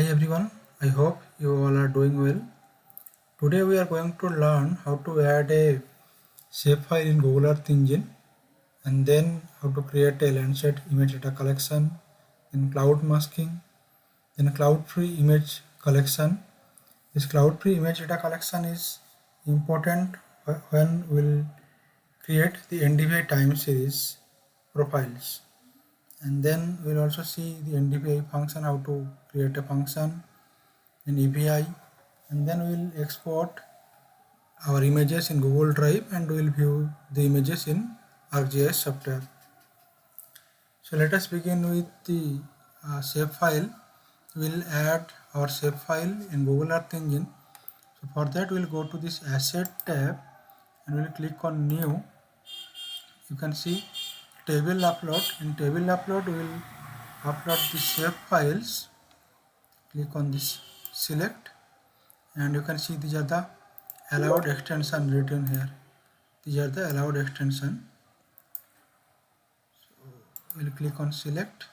Hi everyone, I hope you all are doing well. Today we are going to learn how to add a shapefile in Google Earth Engine, and then how to create a Landsat image data collection, then cloud masking, then cloud free image collection. This cloud free image data collection is important when we'll create the NDVI time series profiles. And then we'll also see the NDVI function, how to create a function in API, and then we'll export our images in Google Drive and we'll view the images in ArcGIS software. So let us begin with the shapefile. We'll add our shapefile in Google Earth Engine. So for that we'll go to this Asset tab and we'll click on New. You can see Table Upload. In Table Upload we'll upload the shapefiles. Click on this Select, and you can see these are the allowed extension written here. These are the allowed extension. We'll click on Select.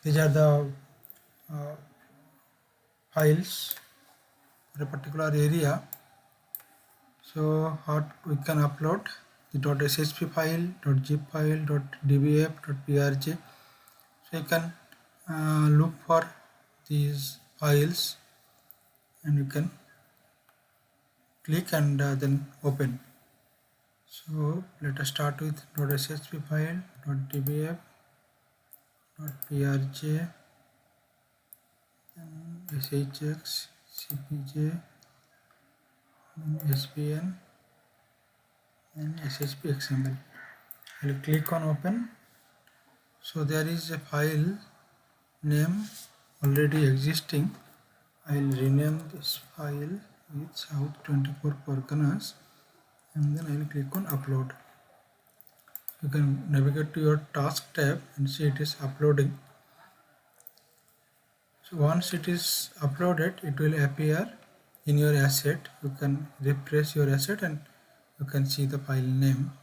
These are the uh, files for a particular area. So what we can upload: the .shp file, .zip file, .dbf, .prj. So you can look for these files and you can click and then open. So let us start with .shp file, .dbf, .prj, SHX, CPJ, SPN, and SHP XML. I will click on open. So there is a file name already existing. I will rename this file with South 24 Parganas, and then I will click on upload. You can navigate to your task tab and see it is uploading. So once it is uploaded, it will appear in your asset. You can refresh your asset and you can see the file name.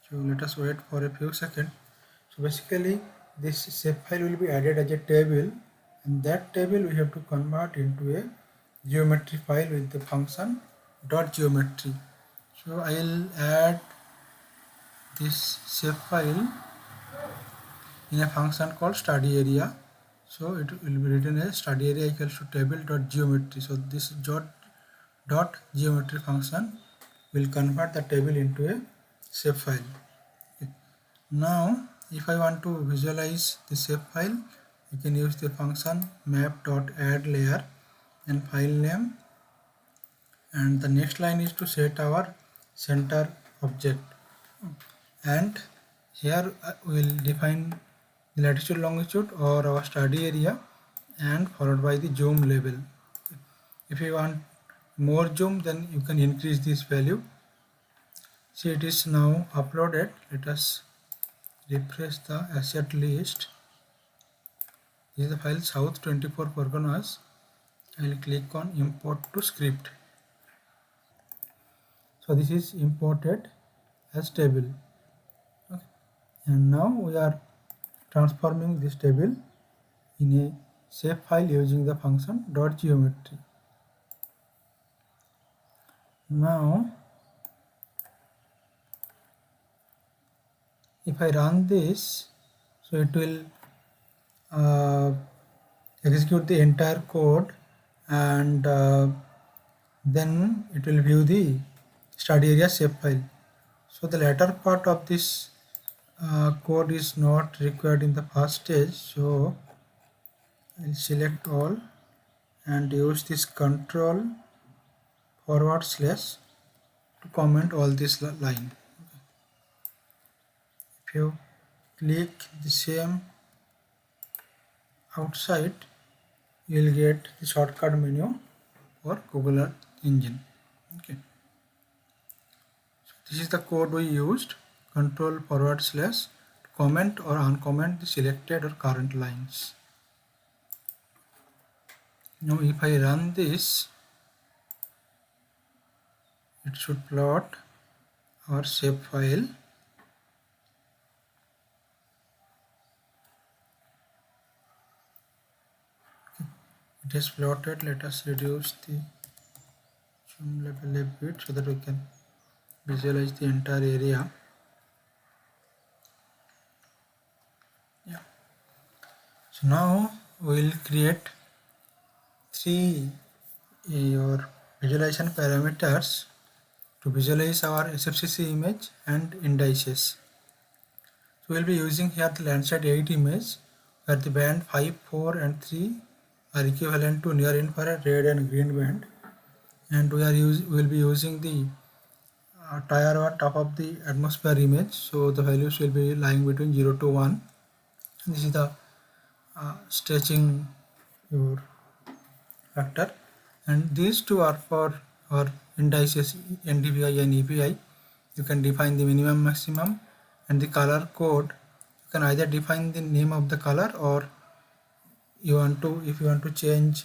So let us wait for a few seconds. So basically this shapefile will be added as a table, and that table we have to convert into a geometry file with the function .geometry. So I will add this shapefile in a function called study area. So it will be written as study area equals to table.geometry. So this .geometry function will convert the table into a shapefile. Okay. Now if I want to visualize the shapefile, I can use the function map.addLayer and file name, and the next line is to set our center object, and here we will define the latitude longitude or our study area and followed by the zoom level. If you want more zoom, then you can increase this value. See, it is now uploaded. Let us refresh the asset list. This is the file South 24 Parganas. I will click on import to script. So this is imported as table. Okay. And now we are transforming this table in a shapefile using the function .geometry. Now if I run this, so it will execute the entire code, and then it will view the study area shapefile. So the latter part of this code is not required in the first stage, so I'll select all and use this control / to comment all this line. If you click the same outside, you will get the shortcut menu for Google Earth Engine. Okay. So this is the code we used, control / to comment or uncomment the selected or current lines. Now if I run this, it should plot our shapefile. it is plotted. Let us reduce the zoom level a bit so that we can visualize the entire area. Yeah. So now we will create three your visualization parameters to visualize our SFCC image and indices. So we will be using here the Landsat 8 image where the band 5, 4 and 3 are equivalent to near infrared red and green band, and we will be using the tier 1 top of the atmosphere image, so the values will be lying between 0 to 1. This is the stretching your factor, and these two are for our indices NDVI and EPI. You can define the minimum, maximum, and the color code. You can either define the name of the color, or if you want to change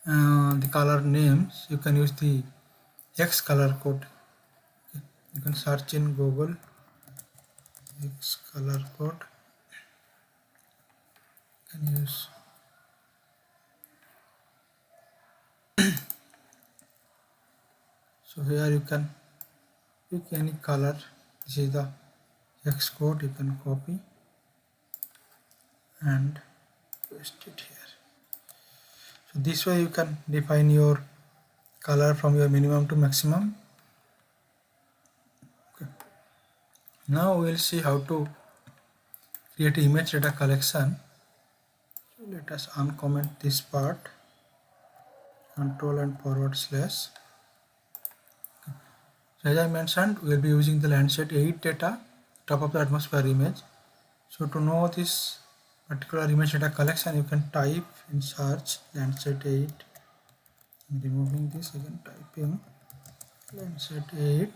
the color names, you can use the X color code. Okay. You can search in Google X color code. You can use so here you can pick any color. This is the X code. You can copy and paste it here. So this way you can define your color from your minimum to maximum. Okay. Now we will see how to create image data collection. So let us uncomment this part, control and forward slash. Okay. So as I mentioned, we will be using the Landsat 8 data, top of the atmosphere image. So to know this particular image data collection, you can type in search Landsat 8. I'm removing this, again typing Landsat 8.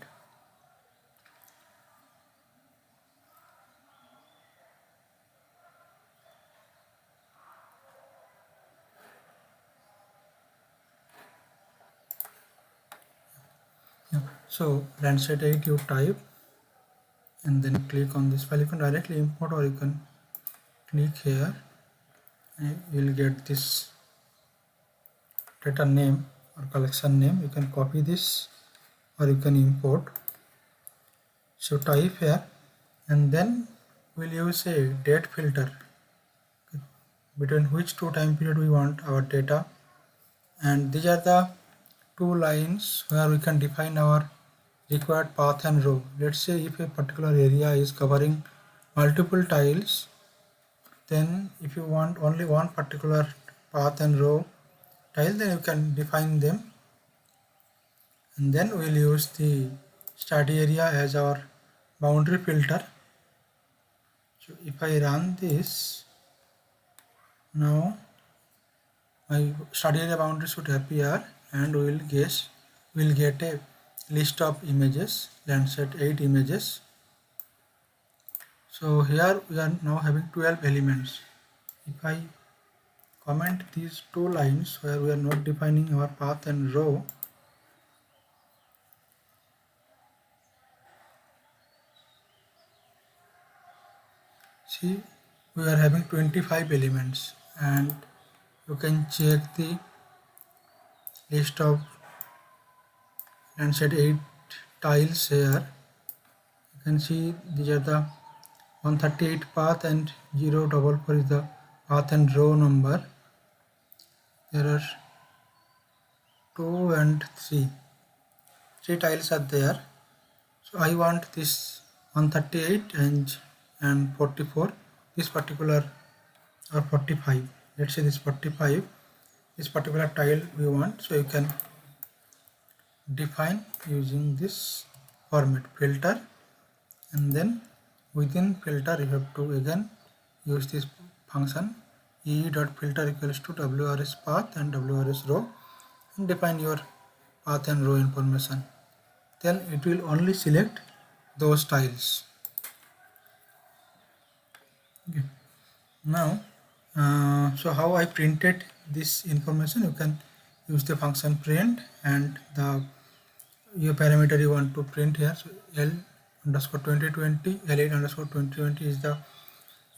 Yeah. So Landsat 8 you type and then click on this file. You can directly import or you can click here and you will get this data name or collection name. You can copy this or you can import. So type here and then we'll use a date filter, okay, between which two time period we want our data, and these are the two lines where we can define our required path and row. Let's say if a particular area is covering multiple tiles, then if you want only one particular path and row tile, then you can define them, and then we'll use the study area as our boundary filter. So if I run this, now my study area boundary should appear and we will get a list of images, Landsat 8 images. So here we are now having 12 elements. If I comment these two lines where we are not defining our path and row, see we are having 25 elements, and you can check the list of Landsat 8 tiles here. You can see these are the 138 path and 044 is the path and row number. There are 2 and 3 tiles are there. So I want this 138 and 44, this particular, or 45, let's say this 45, this particular tile we want. So you can define using this format filter, and then within filter you have to again use this function e.filter equals to wrs path and wrs row, and define your path and row information. Then it will only select those tiles. Okay. Now so how I printed this information, you can use the function print and your parameter you want to print here. So L_2020, L8_2020 is the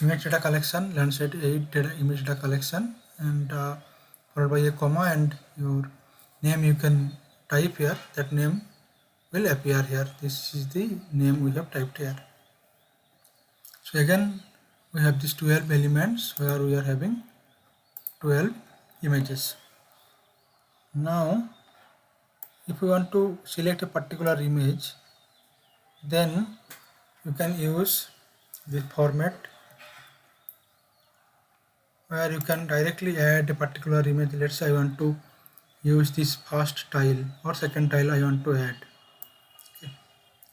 image data collection, Landsat 8 data image data collection, and followed by a comma, and your name you can type here. That name will appear here. This is the name we have typed here. So again we have these 12 elements where we are having 12 images. Now if we want to select a particular image, then you can use this format where you can directly add a particular image. Let's say I want to use this first tile or second tile I want to add. Okay.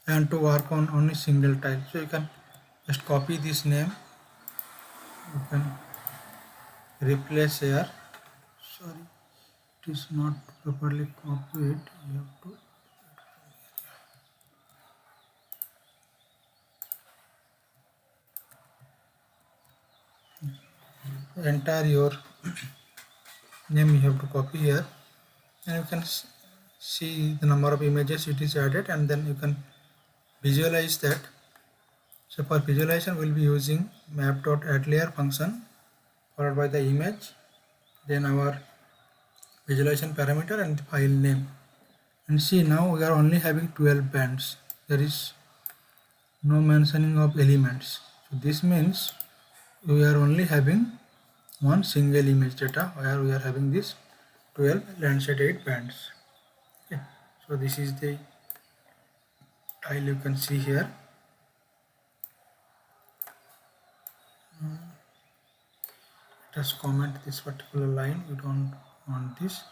I want to work on only single tile. So you can just copy this name. You can replace here. Sorry, it is not properly copied. You have to enter your name. You have to copy here, and you can see the number of images it is added, and then you can visualize that. So for visualization we'll be using map.addLayer function followed by the image, then our visualization parameter and the file name. And see, now we are only having 12 bands. There is no mentioning of elements. So this means we are only having one single image data where we are having this 12 Landsat 8 bands. Okay. So this is the tile you can see here. Let us comment this particular line. We don't want this.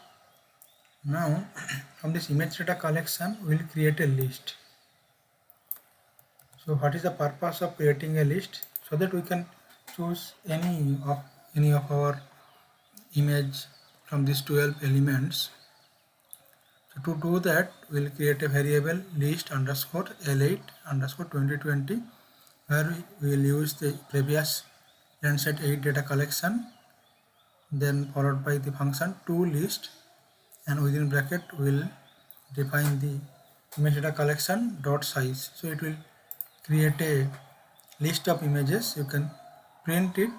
Now from this image data collection we will create a list. So what is the purpose of creating a list? So that we can choose any of our image from these 12 elements. So to do that we will create a variable list underscore L8 underscore 2020 where we will use the previous Landsat 8 data collection, then followed by the function toList, and within bracket we will define the image data collection dot size. So it will create a list of images. You can print it,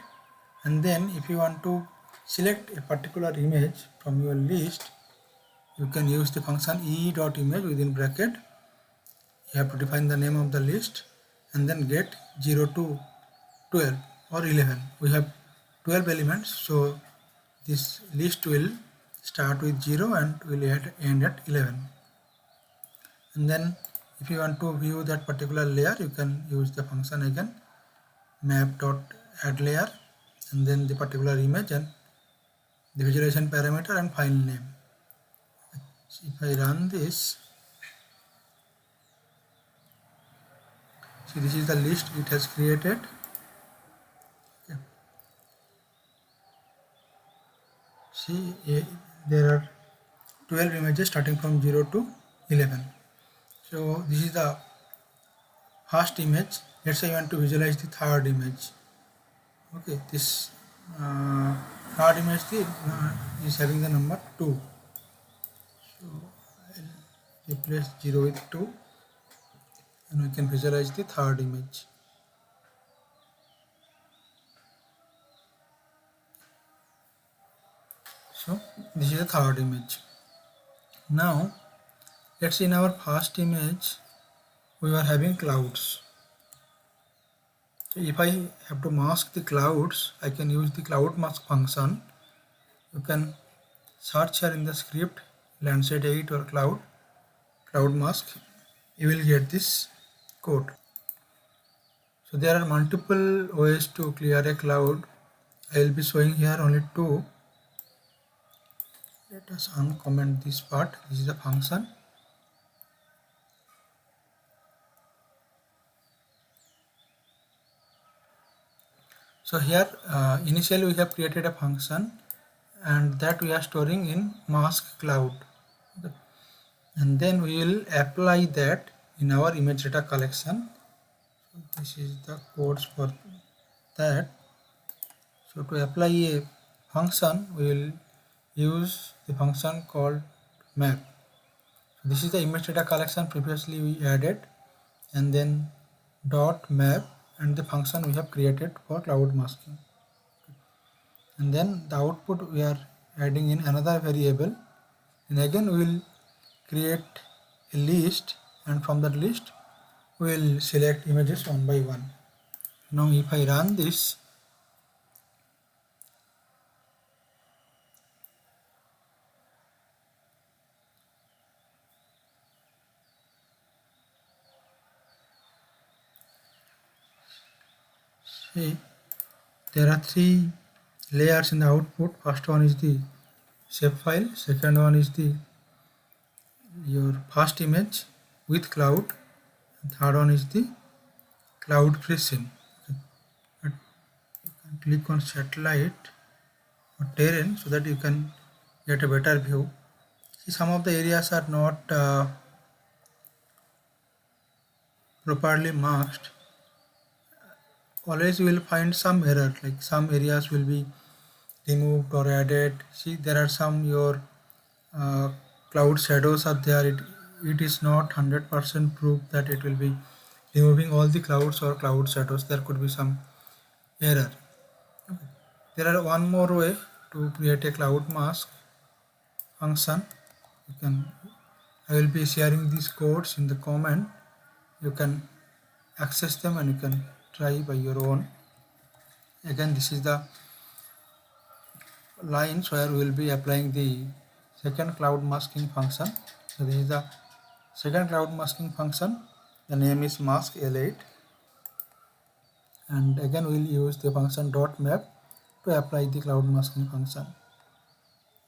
and then if you want to select a particular image from your list, you can use the function e.image within bracket. You have to define the name of the list and then get 0 to 12 or 11. We have 12 elements, so this list will start with 0 and will end at 11. And then if you want to view that particular layer, you can use the function again map.addLayer and then the particular image and the visualization parameter and file name. So if I run this, see, this is the list it has created. Okay. See, there are 12 images starting from 0 to 11. So this is the first image. Let's say I want to visualize the third image. Okay, this third image is having the number 2. So I'll replace 0 with 2 and we can visualize the third image. So this is the third image. Now let's see, in our first image we were having clouds. So if I have to mask the clouds, I can use the cloud mask function. You can search here in the script Landsat 8 or cloud mask. You will get this code. So there are multiple ways to clear a cloud. I will be showing here only 2. Let us uncomment this part. This is the function. So here initially we have created a function and that we are storing in mask cloud. Okay. And then we will apply that in our image data collection. So this is the codes for that. So to apply a function, we will use the function called map. So this is the image data collection previously we added, and then dot map and the function we have created for cloud masking. And then the output we are adding in another variable, and again we will create a list, and from that list we will select images one by one. Now if I run this, see, there are three layers in the output. First one is the shapefile, second one is the your first image with cloud, and third one is the cloud free scene. You can click on satellite or terrain so that you can get a better view. See, some of the areas are not properly masked. Always you will find some error, like some areas will be removed or added. See, there are some your uh, cloud shadows are there. It is not 100% proof that it will be removing all the clouds or cloud shadows. There could be some error. There are one more way to create a cloud mask function. You can, I will be sharing these codes in the comment. You can access them and you can try by your own. Again, this is the lines where we will be applying the second cloud masking function. So this is the second cloud masking function. The name is mask L8, and again we will use the function dot map to apply the cloud masking function.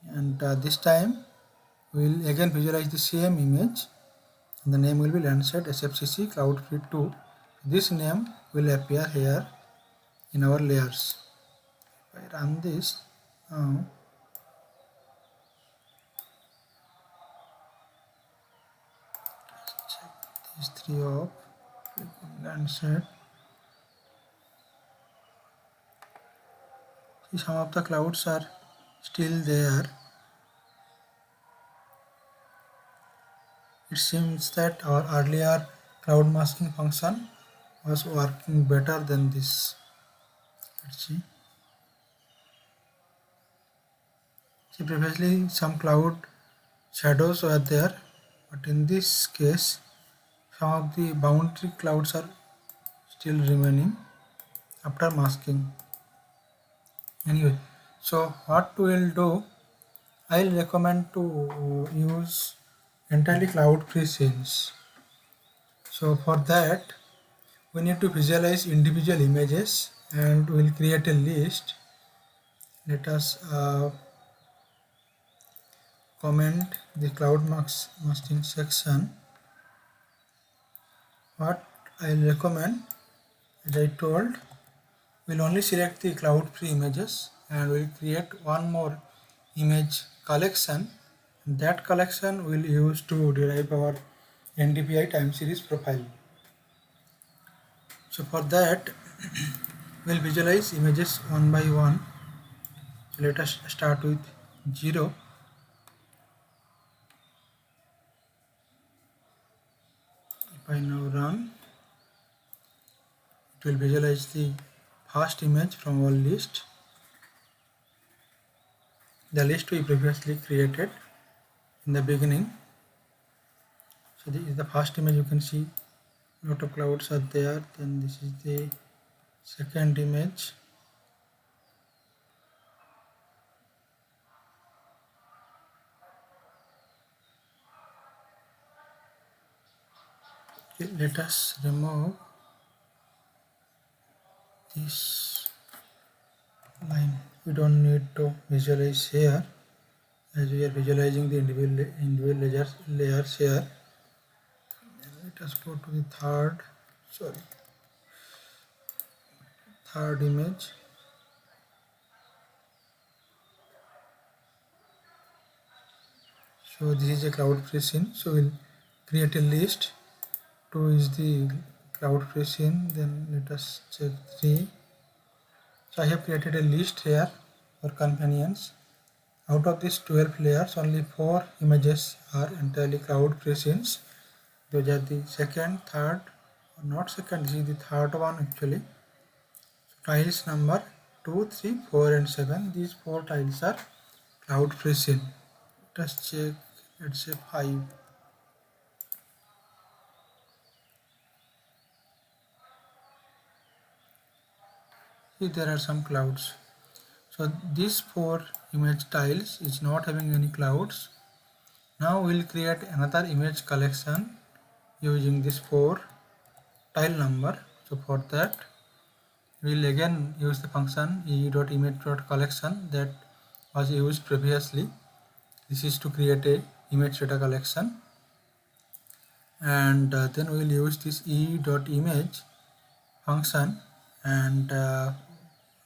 And this time we will again visualize the same image, and the name will be Landsat SFCC Cloud Free 2. This name will appear here in our layers. If I run this now, check these three off, click on Landsat. See, some of the clouds are still there. It seems that our earlier cloud masking function was working better than this. Let's see. See, previously some cloud shadows were there, but in this case some of the boundary clouds are still remaining after masking. Anyway, so what we will do, I will recommend to use entirely cloud free scenes. So for that we need to visualize individual images, and we will create a list. Let us comment the cloud masking section. What I will recommend, as I told, we'll only select the cloud free images, and we'll create one more image collection. That collection we'll use to derive our NDVI time series profile. So for that we'll visualize images one by one. So let us start with 0. If I now run, it will visualize the first image from our list, the list we previously created in the beginning. So this is the first image. You can see a lot of clouds are there. Then this is the second image. Okay, let us remove this line. We don't need to visualize here, as we are visualizing the individual layers here. Let us go to the third image. So this is a cloud free scene. So we'll create a list. 2 is the cloud free scene. Then let us check 3. So I have created a list here for convenience. Out of these 12 layers, only 4 images are entirely cloud free scenes. Those are the second, third, or not second, this is the third one actually. So tiles number 2, 3, 4 and 7. These 4 tiles are cloud free scene. Let us check, let's say 5. See, there are some clouds. So these 4 image tiles is not having any clouds. Now we'll create another image collection using this 4 tile number. So for that we'll again use the function e.image.collection that was used previously. This is to create a image data collection, and then we'll use this e.image function, and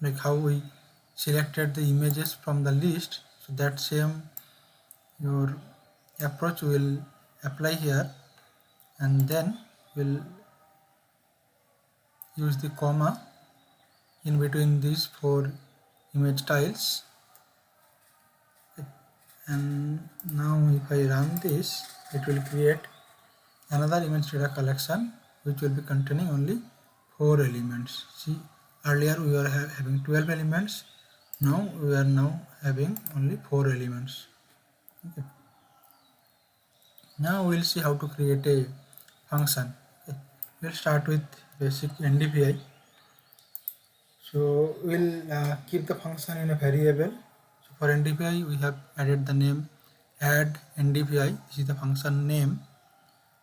like how we selected the images from the list, so that same your approach will apply here, and then we'll use the comma in between these 4 image tiles. And now if I run this, it will create another image data collection which will be containing only 4 elements. See, earlier we were having 12 elements, now we are now having only 4 elements. Okay. Now we'll see how to create a function. Okay. We'll start with basic NDVI. So we'll keep the function in a variable. So for NDVI we have added the name add NDVI. This is the function name.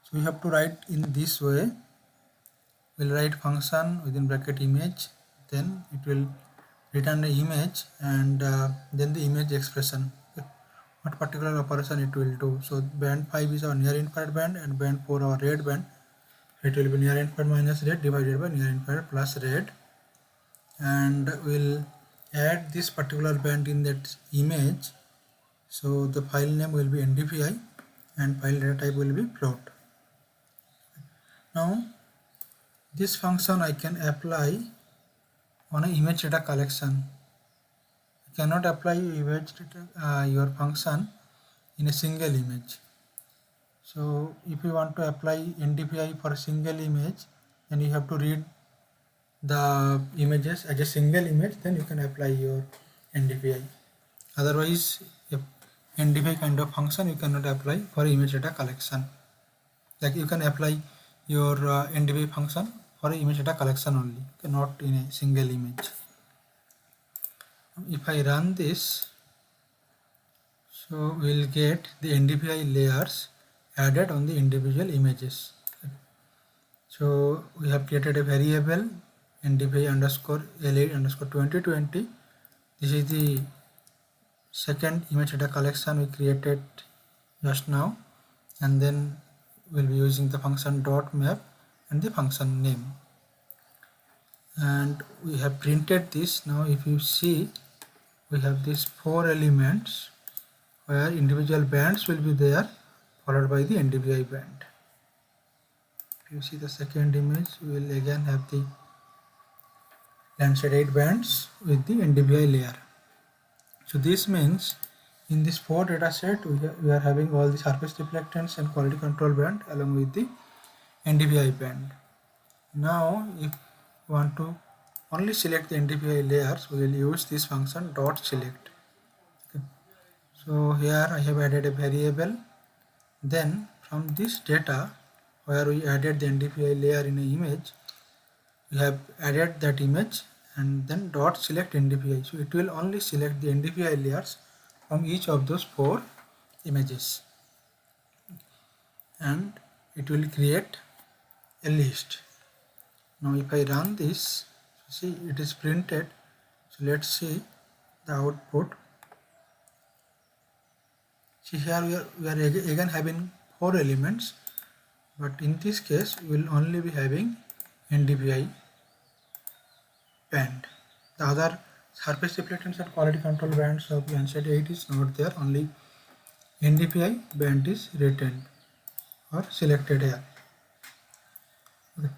So we have to write in this way. We'll write function within bracket image, then it will return the image, and then the image expression. Okay. What particular operation it will do. So band 5 is our near infrared band, and band 4 our red band. It will be near infrared minus red divided by near infrared plus red, and we'll add this particular band in that image. So the file name will be NDVI and file data type will be float. Now this function I can apply on an image data collection. You cannot apply image data, your function in a single image. So if you want to apply NDVI for a single image, then you have to read the images as a single image, then you can apply your NDVI. Otherwise, if NDVI kind of function you cannot apply for image data collection. Like you can apply your NDVI function for image data collection only, not in a single image. If I run this, so we'll get the NDVI layers added on the individual images. So we have created a variable NDVI underscore L8 underscore 2020. This is the second image data collection we created just now, and then we'll be using the function dot map and the function name, and we have printed this. Now if you see, we have these 4 elements where individual bands will be there followed by the NDVI band. If you see the second image, we will again have the Landsat 8 bands with the NDVI layer. So this means in this 4 data set we are having all the surface reflectance and quality control band along with the NDVI band. Now if we want to only select the NDVI layers, we will use this function dot select. Okay. So here I have added a variable, then from this data where we added the NDVI layer in an image, we have added that image and then dot select NDVI. So it will only select the NDVI layers from each of those 4 images, and it will create a list. Now if I run this, see it is printed. So let's see the output. See here we are again having 4 elements, but in this case we will only be having NDVI band. The other surface reflectance and quality control bands of Landsat 8 is not there, only NDVI band is retained or selected here. Okay.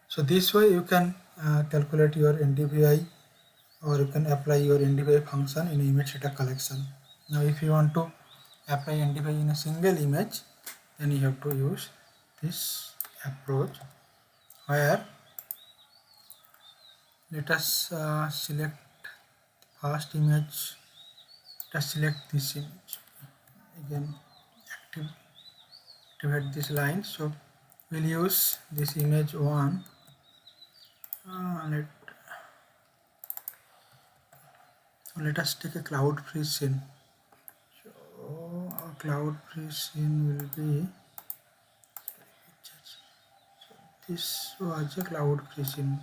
So this way you can calculate your NDVI, or you can apply your NDVI function in image data collection. Now if you want to apply NDVI in a single image, then you have to use this approach, where let us select first image Just select this image. Again, activate this line. So we'll use this image one. Let us take a cloud-free scene. So our cloud-free scene will be, so this was a cloud-free scene.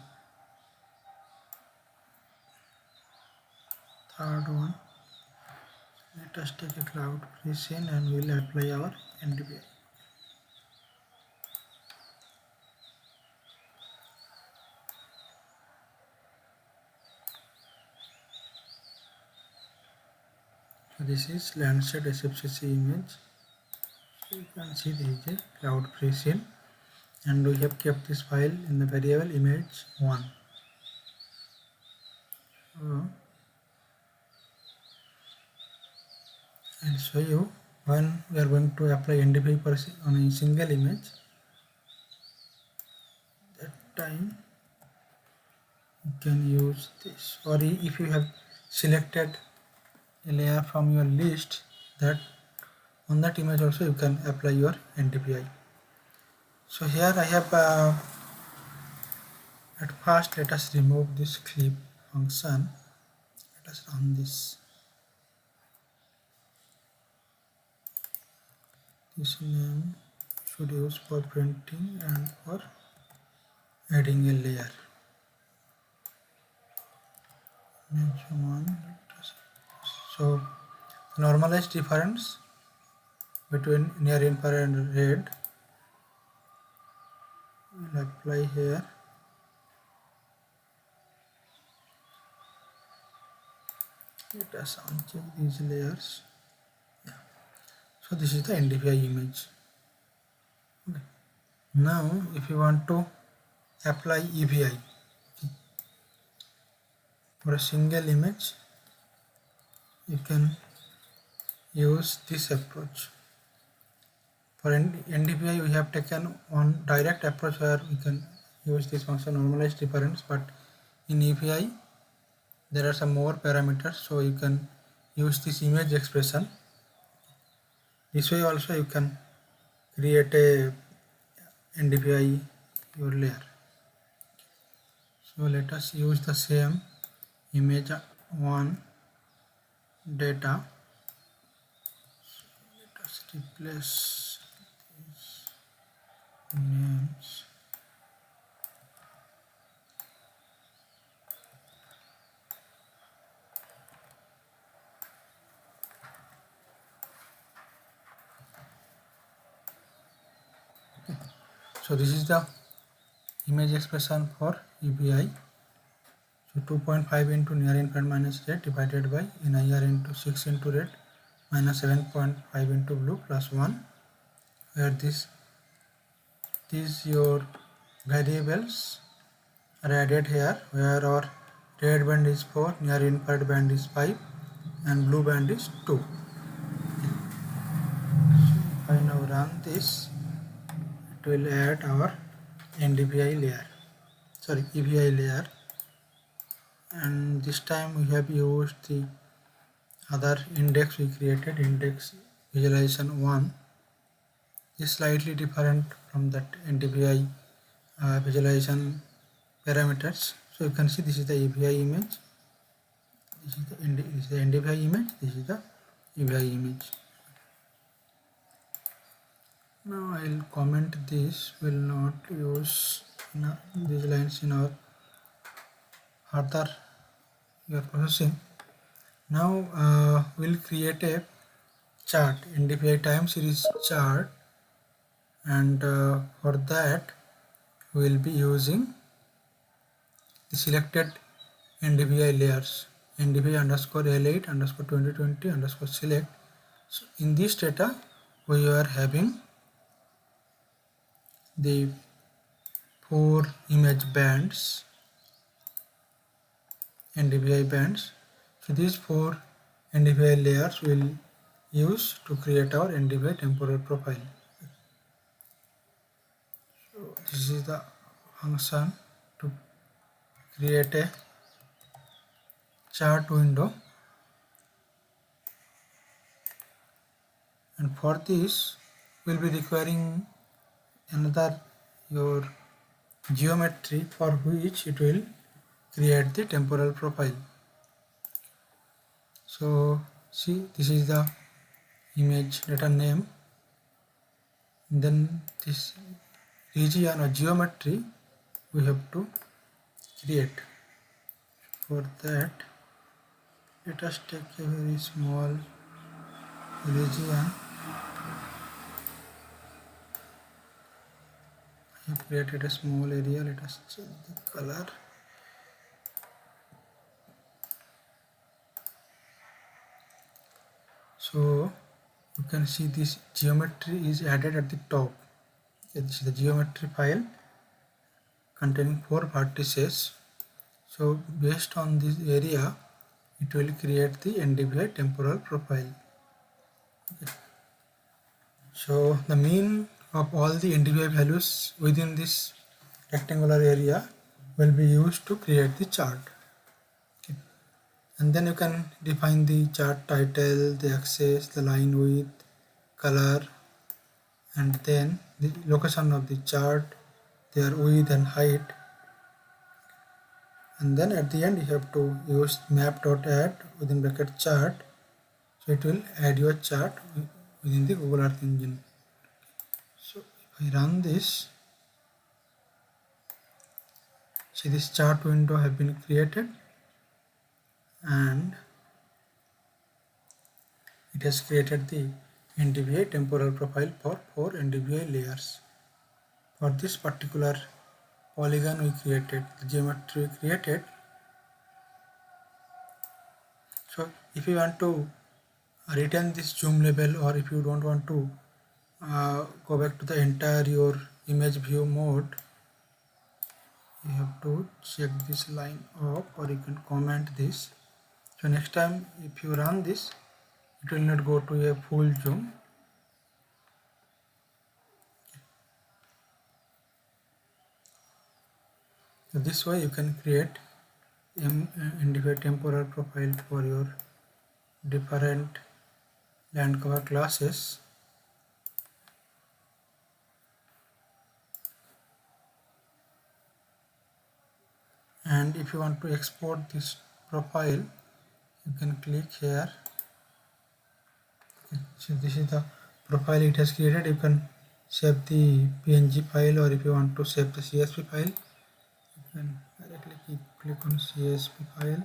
Third one. Let us take a cloud-free scene and we'll apply our NDVI. So this is Landsat SFCC image. So you can see this is a cloud-free scene, and we have kept this file in the variable image1. So I'll show you when we are going to apply NDVI on a single image. That time you can use this, or if you have selected a layer from your list, that on that image also you can apply your NDVI. So here I have at first let us remove this clip function. Let us run this. This name should use for printing and for adding a layer. Image one. So normalized difference between near infrared and red will apply here. Let us uncheck these layers. Yeah. So this is the NDVI image. Okay. Now if you want to apply EVI for a single image, you can use this approach. For NDVI we have taken one direct approach where we can use this function normalized difference, but in EVI there are some more parameters, so you can use this image expression. This way also you can create a NDVI your layer. So let us use the same image one data. So let us replace these names. So this is the image expression for EVI. So 2.5 into near infrared minus red divided by NIR into 6 into red minus 7.5 into blue plus 1, where these your variables are added here, where our red band is 4, near infrared band is 5 and blue band is 2. So if I now run this, it will add our NDVI layer, sorry, EVI layer, and this time we have used the other index we created, index visualization 1. Is slightly different from that NDVI visualization parameters. So you can see this is the EVI image, this is the NDVI image, this is the EVI image. Now I will comment this, will not use these lines in our further your processing. Now we'll create a chart, NDVI time series chart, and for that we will be using the selected NDVI layers, NDVI underscore L8 underscore 2020 underscore select. So in this data we are having the 4 image bands, NDVI bands. So these 4 NDVI layers will use to create our NDVI temporal profile. So this is the function to create a chart window. and for this we'll be requiring another your geometry for which it will create the temporal profile. So see, this is the image data name, and then this region or geometry we have to create. For that, let us take a very small region. I have created a small area. Let us change the color. So you can see this geometry is added at the top. This is the geometry file containing 4 vertices. So based on this area, it will create the NDVI temporal profile. Okay. So the mean of all the NDVI values within this rectangular area will be used to create the chart. Okay. And then you can define the chart title, the axis, the line width, color, and then the location of the chart, their width and height. And then at the end you have to use map.add within bracket chart, so it will add your chart within the Google Earth Engine. So if I run this, see this chart window have been created and it has created the NDVI temporal profile for 4 NDVI layers. For this particular polygon we created, the geometry we created. So if you want to retain this zoom level, or if you don't want to go back to the entire your image view mode, you have to check this line off, or you can comment this. So next time if you run this, it will not go to a full zoom. So this way you can create NDVI temporal profile for your different land cover classes. And if you want to export this profile, you can click here. Okay. So this is the profile it has created. You can save the PNG file, or if you want to save the CSV file, you can directly click on CSV file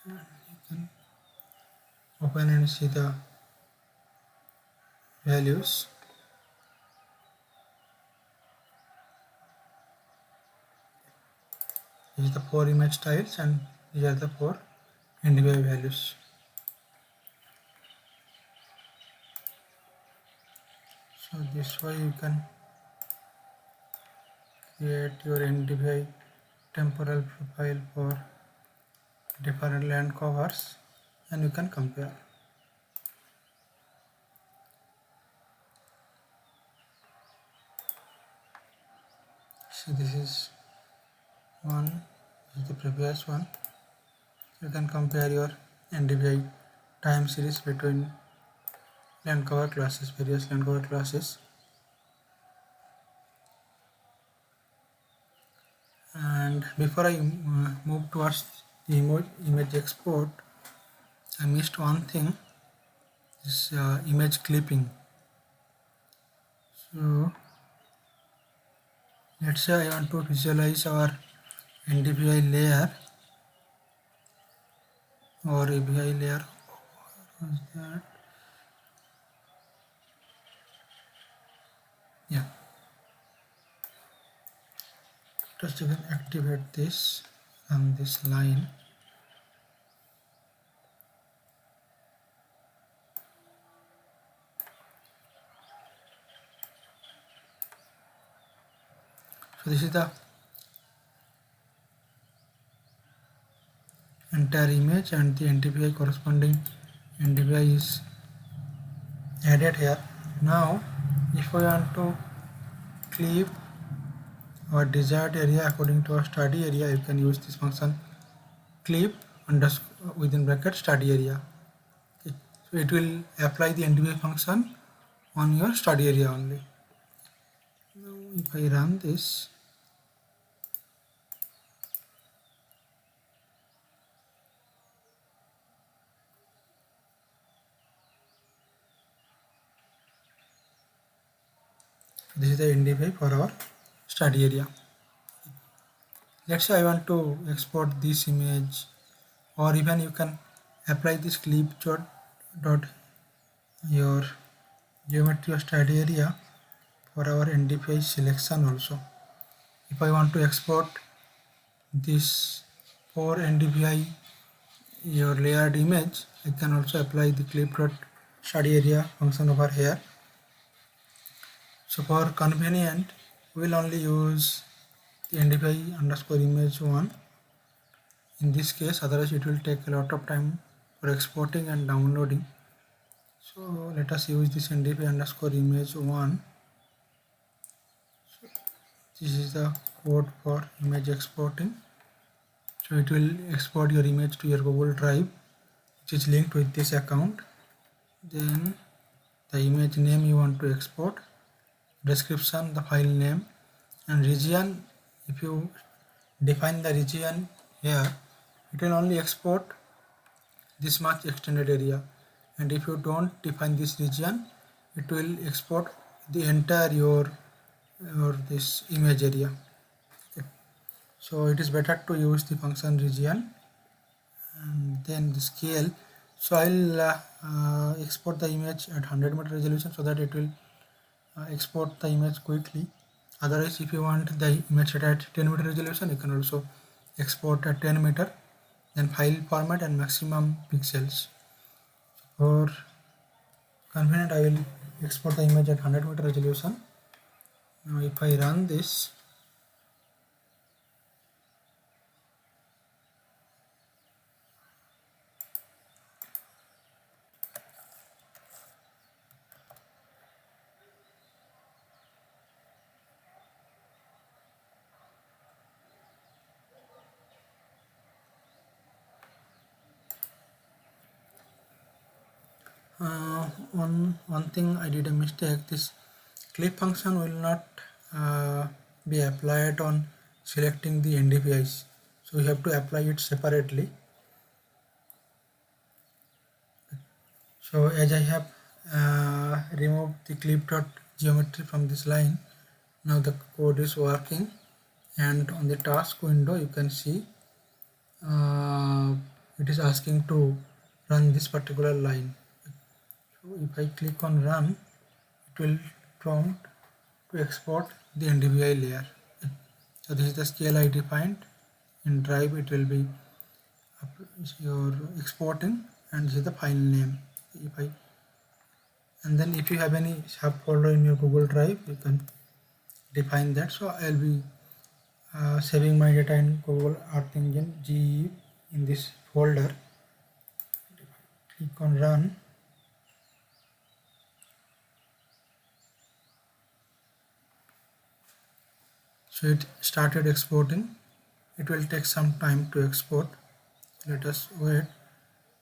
and you can open and see the values. These are the 4 image styles and these are the 4 NDVI values. So this way you can create your NDVI temporal profile for different land covers and you can compare. So this is one, this is the previous one. You can compare your NDVI time series between land cover classes, various land cover classes. And before I move towards the image export, I missed one thing, this image clipping. So let's say I want to visualize our NDVI layer or AVI layer. What was that? Yeah. Just you can activate this on this line. So this is the entire image and the NDVI corresponding NDVI is added here. Now if we want to clip our desired area according to our study area, you can use this function clip underscore within bracket study area. Okay. So it will apply the NDVI function on your study area only. Now if I run this, this is the NDVI for our study area. Let's say I want to export this image, or even you can apply this clip dot your geometry of study area for our NDVI selection also. If I want to export this for NDVI your layered image, I can also apply the clip dot study area function over here. So for convenient, we will only use the NDVI underscore image one in this case, otherwise it will take a lot of time for exporting and downloading. So let us use this NDVI underscore image one. So this is the code for image exporting. So it will export your image to your Google Drive, which is linked with this account. Then the image name you want to export, description, the file name, and region. If you define the region here, it will only export this much extended area, and if you don't define this region, it will export the entire your this image area. Okay. So it is better to use the function region, and then the scale. So I'll export the image at 100 meter resolution so that it will export the image quickly. Otherwise, if you want the image at 10 meter resolution, you can also export at 10 meter, then file format and maximum pixels. For convenient, I will export the image at 100 meter resolution. Now if I run this, one thing I did a mistake. This clip function will not be applied on selecting the NDVIs, so we have to apply it separately. So as I have removed the clip dot geometry from this line, now the code is working, and on the task window you can see it is asking to run this particular line. So if I click on run, it will prompt to export the NDVI layer. So this is the scale I defined. In Drive it will be your exporting, and this is the file name. And then if you have any subfolder in your Google Drive, you can define that. So I'll be saving my data in Google Earth Engine GE in this folder. Click on run. So it started exporting. It will take some time to export. Let us wait.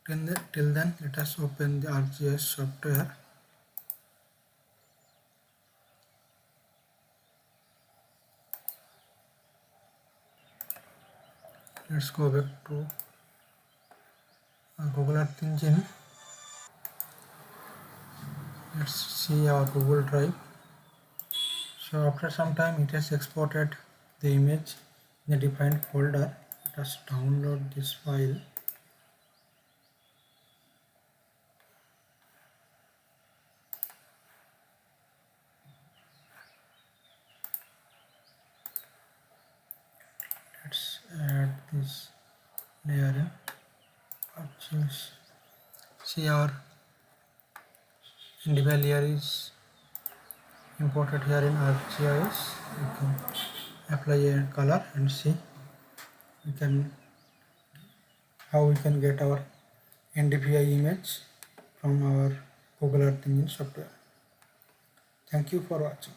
Till then, let us open the ArcGIS software. Let's go back to Google Earth Engine. Let's see our Google Drive. So after some time it has exported the image in the defined folder. Let us download this file. Let's add this layer in ArcGIS. See, our NDVI layer is imported here in ArcGIS. You can apply a color and see how we can get our NDVI image from our Google Earth Engine software. Thank you for watching.